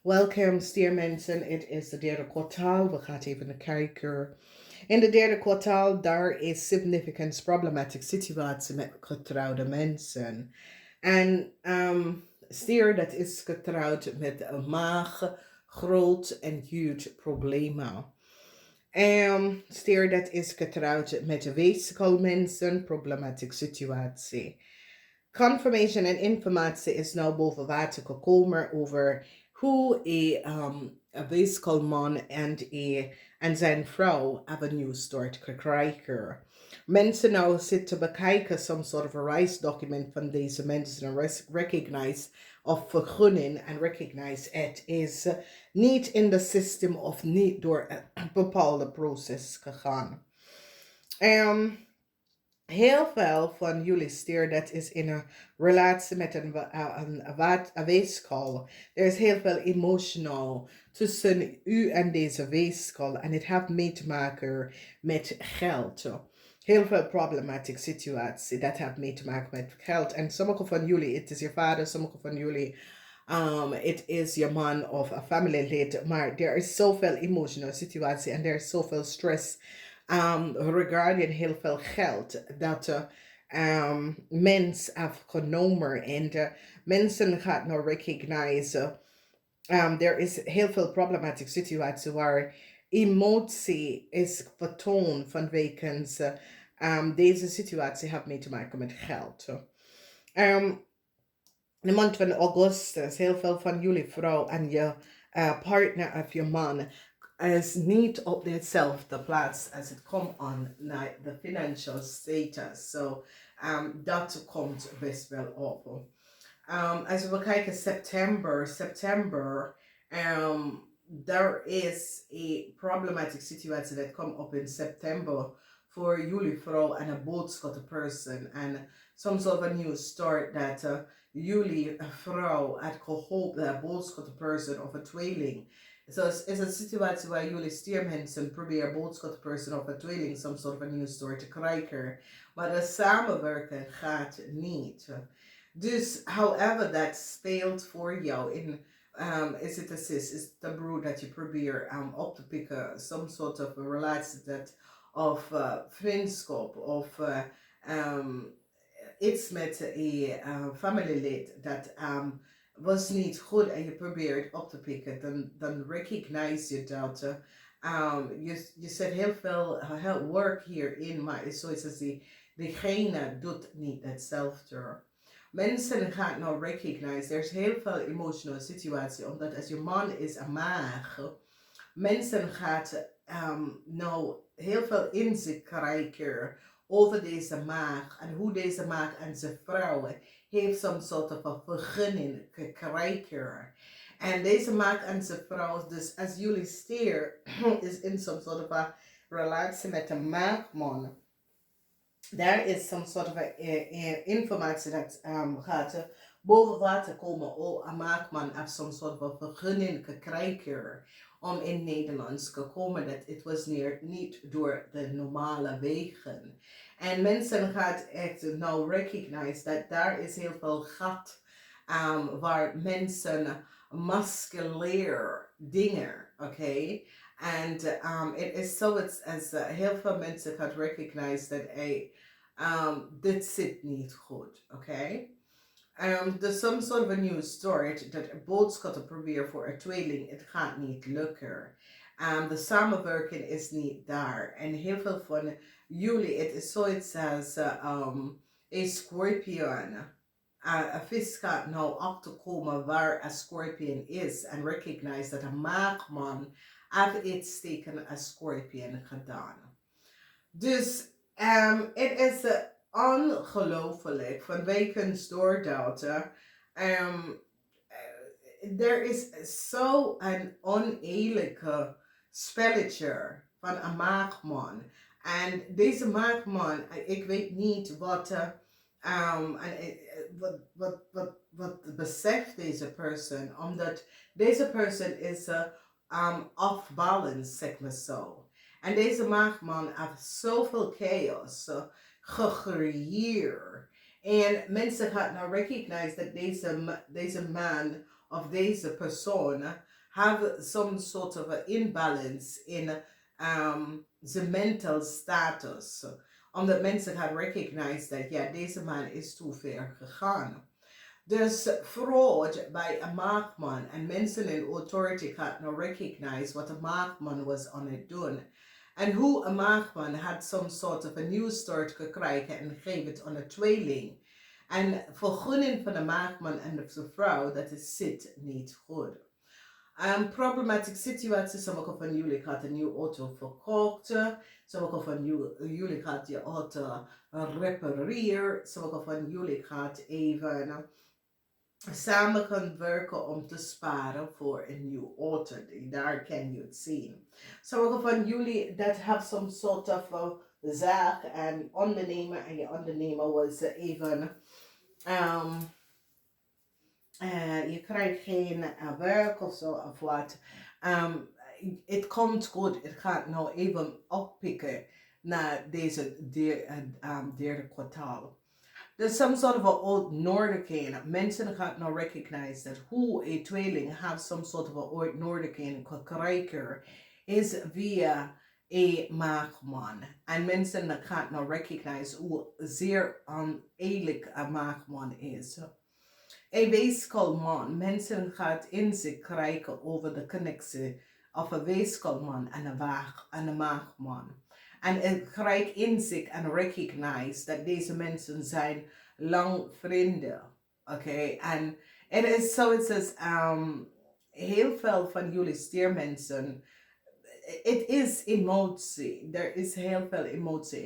Welcome, Stier mensen. Het is de derde kwartaal. We gaan even naar kijken. In de derde kwartaal, daar is significant problematic situatie met getrouwde mensen. En Stier, dat is getrouwd met een maag, groot en huge problemen. Stier, dat is getrouwd met weeskalmensen, problematic situatie. Confirmation en informatie is nou boven water gekomen over hoe een weeskalman en zijn vrouw een nieuwsstart krijgen. Mensen nou zitten bekijken some sort of a reisdocument van deze mensen en recognize of vergunning en recognize het is niet in de system of niet door een bepaalde proces gegaan. Heel veel van jullie Stier, dat is in een relatie met een weeskal. Er is heel veel emotional tussen u en deze weeskal. En het heeft mee te maken met geld. Heel veel problematic situatie. Dat heeft mee te maken met geld. En sommige van jullie, het is je vader. Sommige van jullie, het is je man of een familielid. Maar er is zoveel emotional situatie. En er is zoveel stress regarding heel veel geld dat mens heeft genomen en mensen gaat nou recognize. Er is heel veel problematic situatie waar emotie is vertoond vanwege deze situatie heeft mee te maken met geld. In de maand van augustus, heel veel van jullie vrouw en je partner of je man is niet op dezelfde plaats als het komt aan naar de financial status. So dat komt best wel op. Als we kijken september, there is a problematic situatie dat komt op in september voor jullie vrouw en een boodschappen person en some sort of a new start dat jullie vrouw had gehoopt dat boodschappen person of een tweeling. So it's een situatie waar jullie stiermensen proberen boodschappen person of een tweeling some sort of a new start te krijgen. Maar de samenwerken gaat niet. Dus, however dat speelt voor jou in is het een sis, is het een broer dat je probeert op te pikken, some sort of a relatie dat of vriendschap of iets met een familielid dat was niet goed en je probeert op te pikken, dan recognize je dat. Je zet heel veel work hierin, maar het is zoiets als diegene doet niet hetzelfde. Mensen gaan nou recognize, er is heel veel emotional situatie, omdat als je man is een maag, mensen gaat nou heel veel inzicht krijgen over deze maag en hoe deze maag en zijn vrouw heeft some soort of vergunning gekregen. En deze maag en zijn vrouw, dus als jullie Stier is in some sort of a relatie met een maagman, there is some sort of informatie dat gaat boven water komen. Oh, een maakman heeft some sort of vergunning gekregen om in Nederlands te komen. Dat het was niet door de normale wegen. En mensen gaat echt nou recognize dat daar is heel veel gat waar mensen musculair dingen, oké? En het is zoiets als heel veel mensen gaan recognize dat dit zit niet goed, oké? There's some sort of a new story dat boodschappen proberen voor een tweeling, het gaat niet lukken. De samenwerking is niet daar. En heel veel van jullie, het is zoiets als een scorpion. Een vis gaat nou achterkomen waar een scorpion is en recognize dat een maagman heeft iets tegen een scorpion gedaan. Dus het is ongelooflijk vanwege doordat er is zo'n oneerlijke spelletje van een maagman. En deze maagman, ik weet niet wat beseft deze persoon, omdat deze persoon is off balance, zeg maar zo. En deze maagman heeft zoveel chaos gecreëerd. En mensen gaan nou recognize dat deze man of deze persoon have some sort of an imbalance in the mental status. Omdat mensen gaan recognize dat ja, deze man is te ver gegaan. Dus fraud bij een maagman en mensen in authority gaan nou recognize wat een maagman was aan het doen. En hoe een maagman had some sort of a new start gekregen en geef het aan een tweeling. En vergunning van de maagman en de vrouw, dat is zit niet goed. Problematic situatie, sommige van jullie gaat een nieuwe auto verkocht. Sommige van jullie gaat je auto repareren. Sommige van jullie gaat even samen gaan werken om te sparen voor een nieuwe auto. Daar kan je het zien. Sommige van jullie that have some sort of zaak en ondernemer. En je ondernemer was even... je krijgt geen werk of zo of wat. Het komt goed. Het gaat nou even oppikken naar deze derde kwartaal. There's some sort of a old Nordican. Mensen gaan nou recognize that who a tweeling have some sort of a old Nordican krijger is via a maagman. En mensen gaan nou recognize hoe zeer oneerlijk een maagman is. Een weeskalman. Mensen gaan inzicht krijgen over de connectie of een weeskalman en een maagman. En ik krijg inzicht en recognize dat deze mensen zijn lang vrienden. Oké, en het is zoiets als heel veel van jullie stiermensen. Het is emotie. Er is heel veel emotie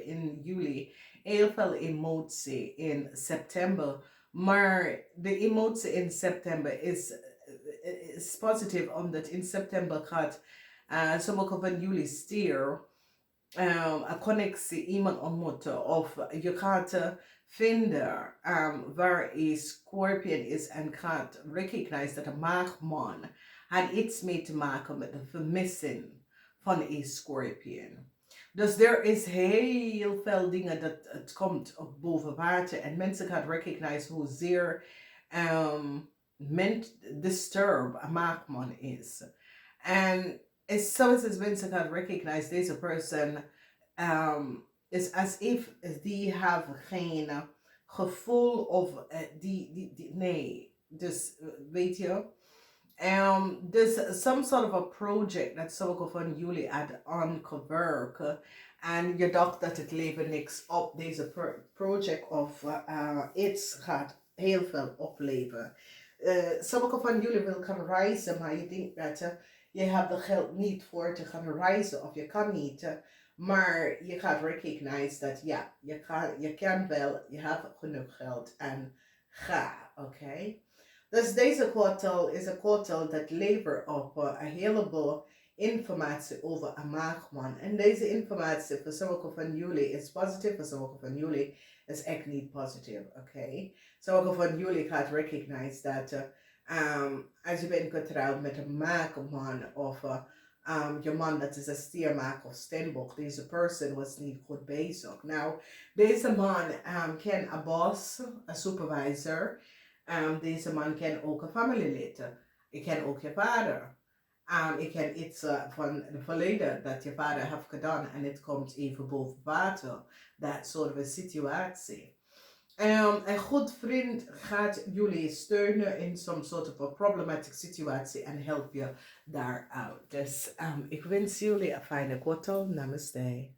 in juli. Heel veel emotie in september. Maar de emotie in september is positief, omdat in september gaat sommige van jullie Stier een connectie, iemand ontmoeten. Of je gaat vinden waar een Scorpion is en gaat recognize dat een maagman had iets mee te maken met de vermissing van een Scorpion. Dus er is heel veel dingen dat het komt op boven water en mensen gaan recognize hoezeer disturbed een maagman is. En it's so as mensen gaan recognize deze person is as if die have geen gevoel of nee. Dus weet je. There's some sort of a project dat sommige van jullie had aangewerkt. En je dacht dat het leven niks op deze project of iets gaat heel veel opleveren. Sommige van jullie willen gaan reizen, maar je denkt dat je hebt het geld niet voor te gaan reizen of je kan niet. Maar je gaat recognize dat ja, je kan wel, je hebt genoeg geld en ga, oké? Dus deze kwartaal is een kwartaal dat levert op een heleboel informatie over een maagman. En deze informatie voor sommige van jullie is positief, voor sommige van jullie is echt niet positief, oké? Sommige van jullie gaat recognize dat als je bent getrouwd met een maagman of je man dat is een stiermaak of steenbok, deze person was niet goed bezig. Nou, deze man kan een boss, een supervisor. Deze man kan ook een familielid. Ik ken ook je vader. Ik ken iets van het verleden dat je vader heeft gedaan en het komt even boven water. Dat soort van situatie. Een goed vriend gaat jullie steunen in some sort of a problematic situatie en help je daaruit. Dus ik wens jullie een fijne kwartaal. Namaste.